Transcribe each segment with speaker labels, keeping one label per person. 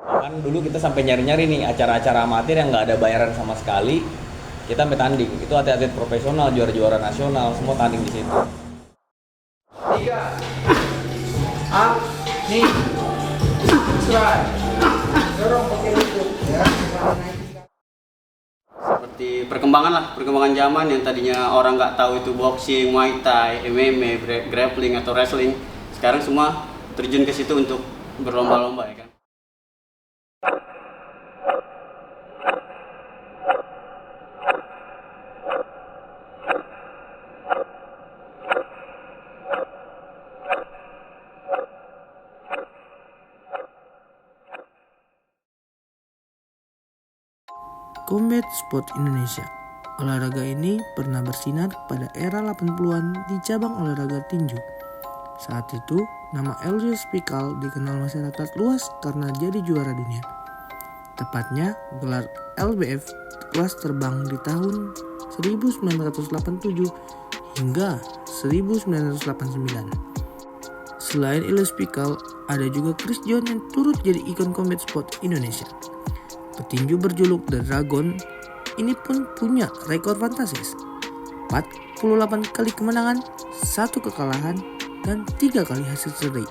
Speaker 1: Bahkan dulu kita sampai nyari-nyari nih acara-acara amatir yang nggak ada bayaran sama sekali. Kita sampai tanding. Itu atlet-atlet profesional, juara-juara nasional, semua tanding di situ.
Speaker 2: Tiga, up, nih, strike, dorong pakai lutut, ya.
Speaker 3: Seperti perkembangan zaman yang tadinya orang nggak tahu itu boxing, muay thai, MMA, grappling atau wrestling, sekarang semua terjun ke situ untuk berlomba-lomba ya kan.
Speaker 4: Combat Sport Indonesia. Olahraga ini pernah bersinar pada era 80-an di cabang olahraga tinju. Saat itu, nama Elijah Pikal dikenal masyarakat luas karena jadi juara dunia. Tepatnya, gelar LBF kelas terbang di tahun 1987 hingga 1989. Selain Elijah Pikal, ada juga Chris John yang turut jadi ikon Combat Sport Indonesia. Petinju berjuluk The Dragon ini pun punya rekor fantastis. 48 kali kemenangan, 1 kekalahan, dan 3 kali hasil seri.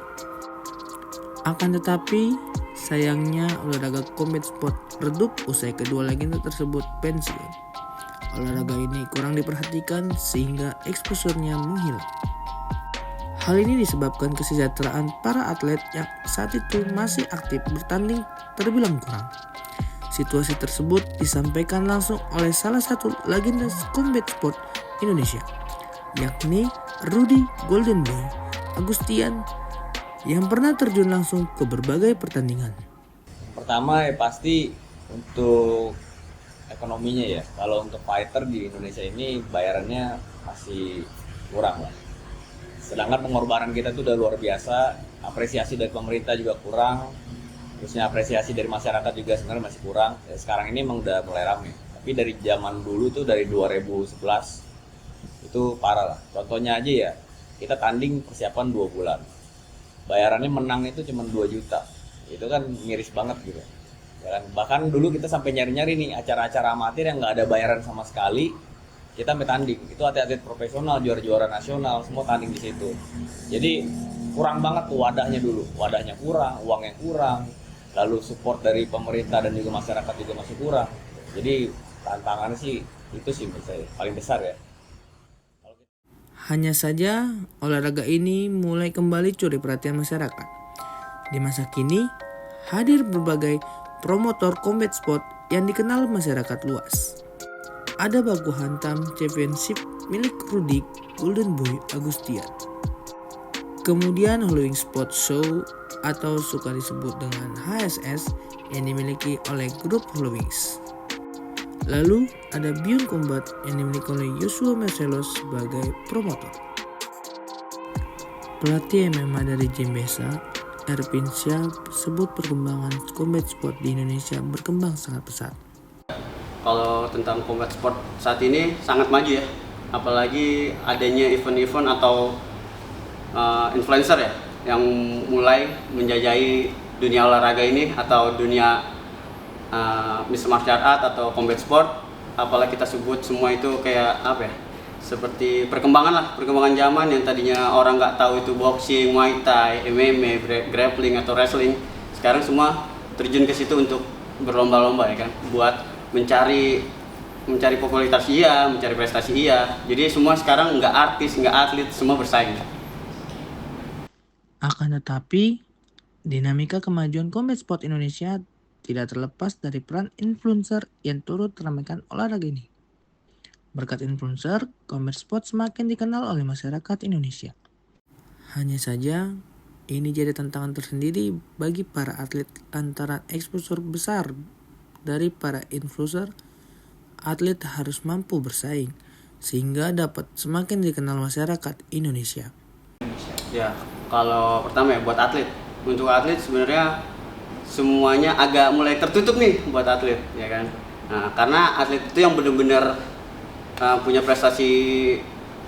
Speaker 4: Akan tetapi, sayangnya olahraga combat sport redup usai kedua legenda tersebut pensiun. Olahraga ini kurang diperhatikan sehingga eksposurnya menghilang. Hal ini disebabkan kesejahteraan para atlet yang saat itu masih aktif bertanding terbilang kurang. Situasi tersebut disampaikan langsung oleh salah satu legenda combat sport Indonesia, yakni Rudy Golden Boy Agustian yang pernah terjun langsung ke berbagai pertandingan.
Speaker 1: Pertama ya pasti untuk ekonominya ya. Kalau untuk fighter di Indonesia ini bayarannya masih kurang lah. Sedangkan pengorbanan kita tuh udah luar biasa, apresiasi dari pemerintah juga kurang. Terusnya apresiasi dari masyarakat juga sebenarnya masih kurang. Ya, sekarang ini emang udah mulai rame. Tapi dari zaman dulu tuh dari 2011 itu parah lah. Contohnya aja ya, kita tanding persiapan 2 bulan. Bayarannya menang itu cuma 2 juta. Itu kan miris banget gitu. Ya kan? Bahkan dulu kita sampai nyari-nyari nih acara-acara amatir yang nggak ada bayaran sama sekali. Kita sampai tanding. Itu atlet-atlet profesional, juara-juara nasional, semua tanding di situ. Jadi kurang banget tuh wadahnya dulu. Wadahnya kurang, uangnya kurang. Lalu support dari pemerintah dan juga masyarakat juga masih kurang. Jadi tantangannya sih itu sih menurut saya paling besar ya.
Speaker 4: Hanya saja olahraga ini mulai kembali curi perhatian masyarakat. Di masa kini hadir berbagai promotor combat sport yang dikenal masyarakat luas. Ada baku hantam championship milik Rudy Golden Boy Agustian. Kemudian Halloween Sport Show atau suka disebut dengan HSS yang dimiliki oleh grup Halloween's. Lalu ada Beyond Combat yang dimiliki oleh Joshua Marcelo sebagai promotor. Pelatih MMA dari Jembesa, Ervin Syah, sebut perkembangan combat sport di Indonesia berkembang sangat pesat.
Speaker 3: Kalau tentang combat sport saat ini sangat maju ya, apalagi adanya event-event atau influencer ya yang mulai menjajahi dunia olahraga ini atau dunia mixed martial art atau combat sport. Apalagi kita sebut semua itu kayak apa ya, seperti perkembangan zaman yang tadinya orang nggak tahu itu boxing, muay thai, MMA, grappling atau wrestling, sekarang semua terjun ke situ untuk berlomba-lomba ya kan, buat mencari popularitas iya, mencari prestasi iya. Jadi semua sekarang nggak artis, nggak atlet, semua bersaing.
Speaker 4: Akan tetapi, dinamika kemajuan combat sport Indonesia tidak terlepas dari peran influencer yang turut meramaikan olahraga ini. Berkat influencer, combat sport semakin dikenal oleh masyarakat Indonesia. Hanya saja, ini jadi tantangan tersendiri bagi para atlet antara exposure besar dari para influencer. Atlet harus mampu bersaing sehingga dapat semakin dikenal masyarakat Indonesia.
Speaker 3: Ya, kalau pertama ya buat atlet. Untuk atlet sebenarnya semuanya agak mulai tertutup nih buat atlet, ya kan. Nah, karena atlet itu yang benar-benar punya prestasi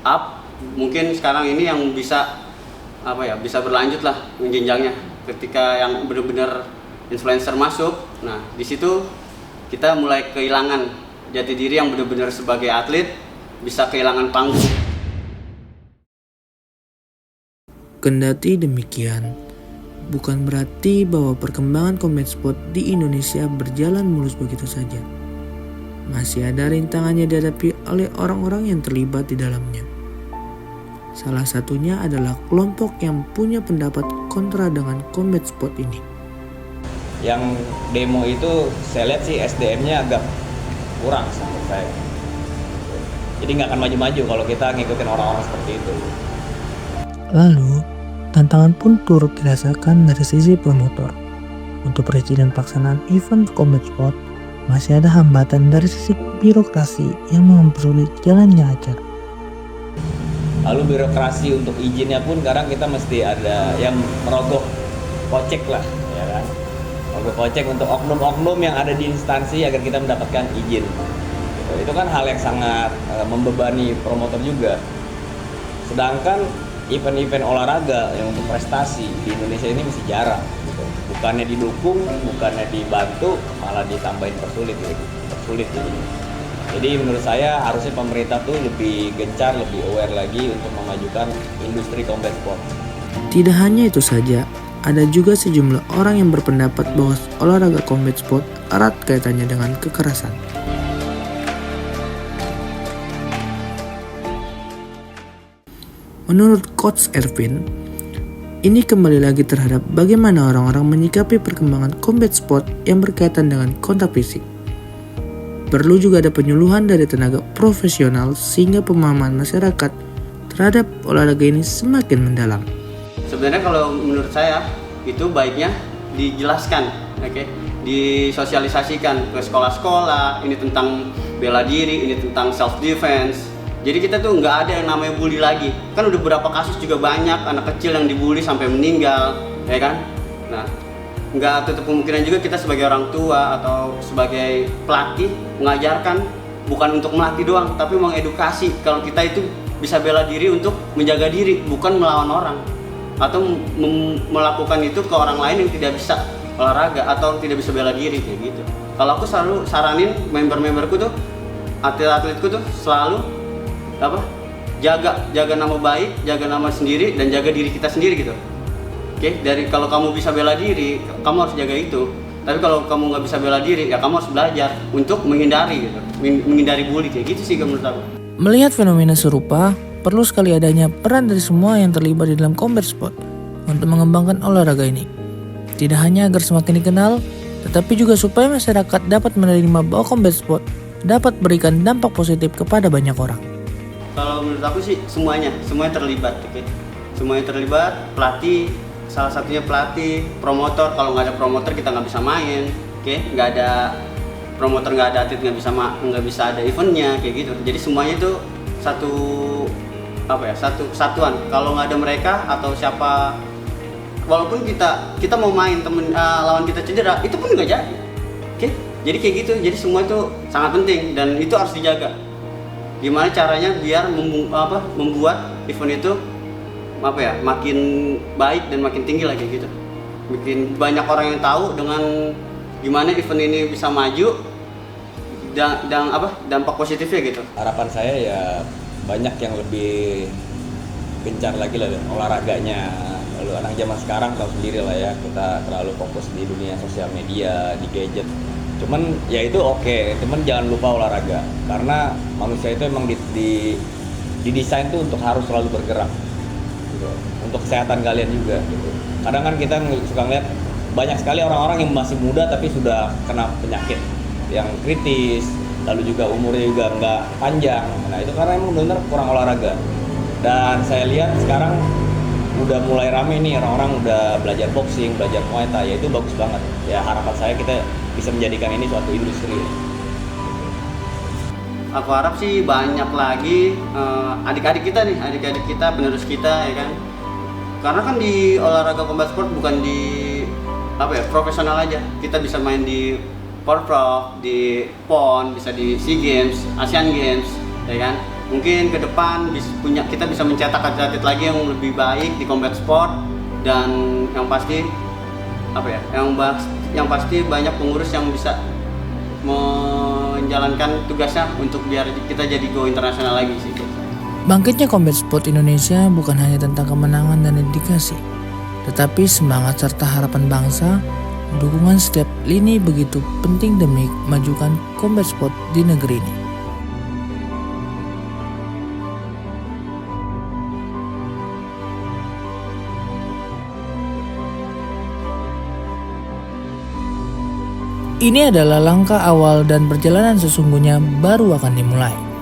Speaker 3: up, mungkin sekarang ini yang bisa bisa berlanjut lah jenjangnya. Ketika yang benar-benar influencer masuk. Nah, di situ kita mulai kehilangan jati diri yang benar-benar sebagai atlet, bisa kehilangan panggung.
Speaker 4: Kendati demikian, bukan berarti bahwa perkembangan combat sport di Indonesia berjalan mulus begitu saja. Masih ada rintangan yang dihadapi oleh orang-orang yang terlibat di dalamnya. Salah satunya adalah kelompok yang punya pendapat kontra dengan combat sport ini.
Speaker 1: Yang demo itu saya lihat sih SDM-nya agak kurang menurut saya. Jadi nggak akan maju-maju kalau kita ngikutin orang-orang seperti itu.
Speaker 4: Lalu, tantangan pun turut dirasakan dari sisi promotor. Untuk perizinan pelaksanaan event combat sport, masih ada hambatan dari sisi birokrasi yang mempersulit jalannya acara.
Speaker 1: Lalu birokrasi untuk izinnya pun sekarang kita mesti ada yang merogoh kocek lah, ya kan? Merogoh kocek untuk oknum-oknum yang ada di instansi agar kita mendapatkan izin. Gitu. Itu kan hal yang sangat membebani promotor juga. Sedangkan event-event olahraga yang untuk prestasi di Indonesia ini masih jarang. Gitu. Bukannya didukung, bukannya dibantu, malah ditambahin persulit gitu. Jadi menurut saya harusnya pemerintah tuh lebih gencar, lebih aware lagi untuk memajukan industri combat sport.
Speaker 4: Tidak hanya itu saja, ada juga sejumlah orang yang berpendapat bahwa olahraga combat sport erat kaitannya dengan kekerasan. Menurut Coach Ervin, ini kembali lagi terhadap bagaimana orang-orang menyikapi perkembangan combat sport yang berkaitan dengan kontak fisik. Perlu juga ada penyuluhan dari tenaga profesional sehingga pemahaman masyarakat terhadap olahraga ini semakin mendalam.
Speaker 3: Sebenarnya kalau menurut saya itu baiknya dijelaskan, disosialisasikan ke sekolah-sekolah. Ini tentang bela diri, ini tentang self defense. Jadi kita tuh nggak ada yang namanya bully lagi. Kan udah beberapa kasus juga banyak anak kecil yang dibully sampai meninggal, ya kan? Nah, nggak tutup kemungkinan juga kita sebagai orang tua atau sebagai pelatih mengajarkan bukan untuk melatih doang, tapi mengedukasi kalau kita itu bisa bela diri untuk menjaga diri, bukan melawan orang atau melakukan itu ke orang lain yang tidak bisa olahraga atau tidak bisa bela diri kayak gitu. Kalau aku selalu saranin member-memberku tuh, atlet-atletku tuh selalu jaga nama baik, jaga nama sendiri dan jaga diri kita sendiri gitu. Oke, dari kalau kamu bisa bela diri, kamu harus jaga itu. Tapi kalau kamu nggak bisa bela diri, ya kamu harus belajar untuk menghindari gitu, menghindari bully kayak gitu sih menurut aku.
Speaker 4: Melihat fenomena serupa, perlu sekali adanya peran dari semua yang terlibat di dalam combat sport untuk mengembangkan olahraga ini. Tidak hanya agar semakin dikenal, tetapi juga supaya masyarakat dapat menerima bahwa combat sport dapat berikan dampak positif kepada banyak orang.
Speaker 3: Kalau menurut aku sih semuanya terlibat, semuanya terlibat. Pelatih, salah satunya pelatih, promotor. Kalau nggak ada promotor kita nggak bisa main, nggak ada promotor, nggak ada atlet, nggak bisa ada eventnya kayak gitu. Jadi semuanya itu satu kesatuan. Kalau nggak ada mereka atau siapa, walaupun kita mau main lawan kita cedera, itu pun nggak jadi. Jadi kayak gitu. Jadi semua itu sangat penting dan itu harus dijaga. Gimana caranya biar membuat event itu makin baik dan makin tinggi lagi gitu. Bikin banyak orang yang tahu dengan gimana event ini bisa maju dan dampak positifnya gitu.
Speaker 1: Harapan saya ya banyak yang lebih gencar lagi lah olahraganya. Lalu anak zaman sekarang tahu sendiri lah ya, kita terlalu fokus di dunia sosial media, di gadget. Cuman ya itu oke, cuman jangan lupa olahraga karena manusia itu emang didesain tuh untuk harus selalu bergerak gitu. Untuk kesehatan kalian juga gitu. Kadang kan kita suka ngeliat banyak sekali orang-orang yang masih muda tapi sudah kena penyakit yang kritis, lalu juga umurnya juga nggak panjang. Nah itu karena emang benar kurang olahraga. Dan saya lihat sekarang udah mulai rame nih orang-orang udah belajar boxing, belajar muay thai, ya itu bagus banget. Ya harapan saya kita bisa menjadikan ini suatu industri.
Speaker 3: Aku harap sih banyak lagi adik-adik kita, penerus kita ya kan. Karena kan di olahraga combat sport bukan di profesional aja. Kita bisa main di Porprov, di PON, bisa di SEA Games, Asian Games, ya kan. Mungkin ke depan kita bisa mencetak atlet lagi yang lebih baik di combat sport dan yang pasti yang pasti banyak pengurus yang bisa menjalankan tugasnya untuk biar kita jadi go internasional lagi sih.
Speaker 4: Bangkitnya Combat Sport Indonesia bukan hanya tentang kemenangan dan dedikasi, tetapi semangat serta harapan bangsa. Dukungan setiap lini begitu penting demi majukan combat sport di negeri ini. Ini adalah langkah awal dan perjalanan sesungguhnya baru akan dimulai.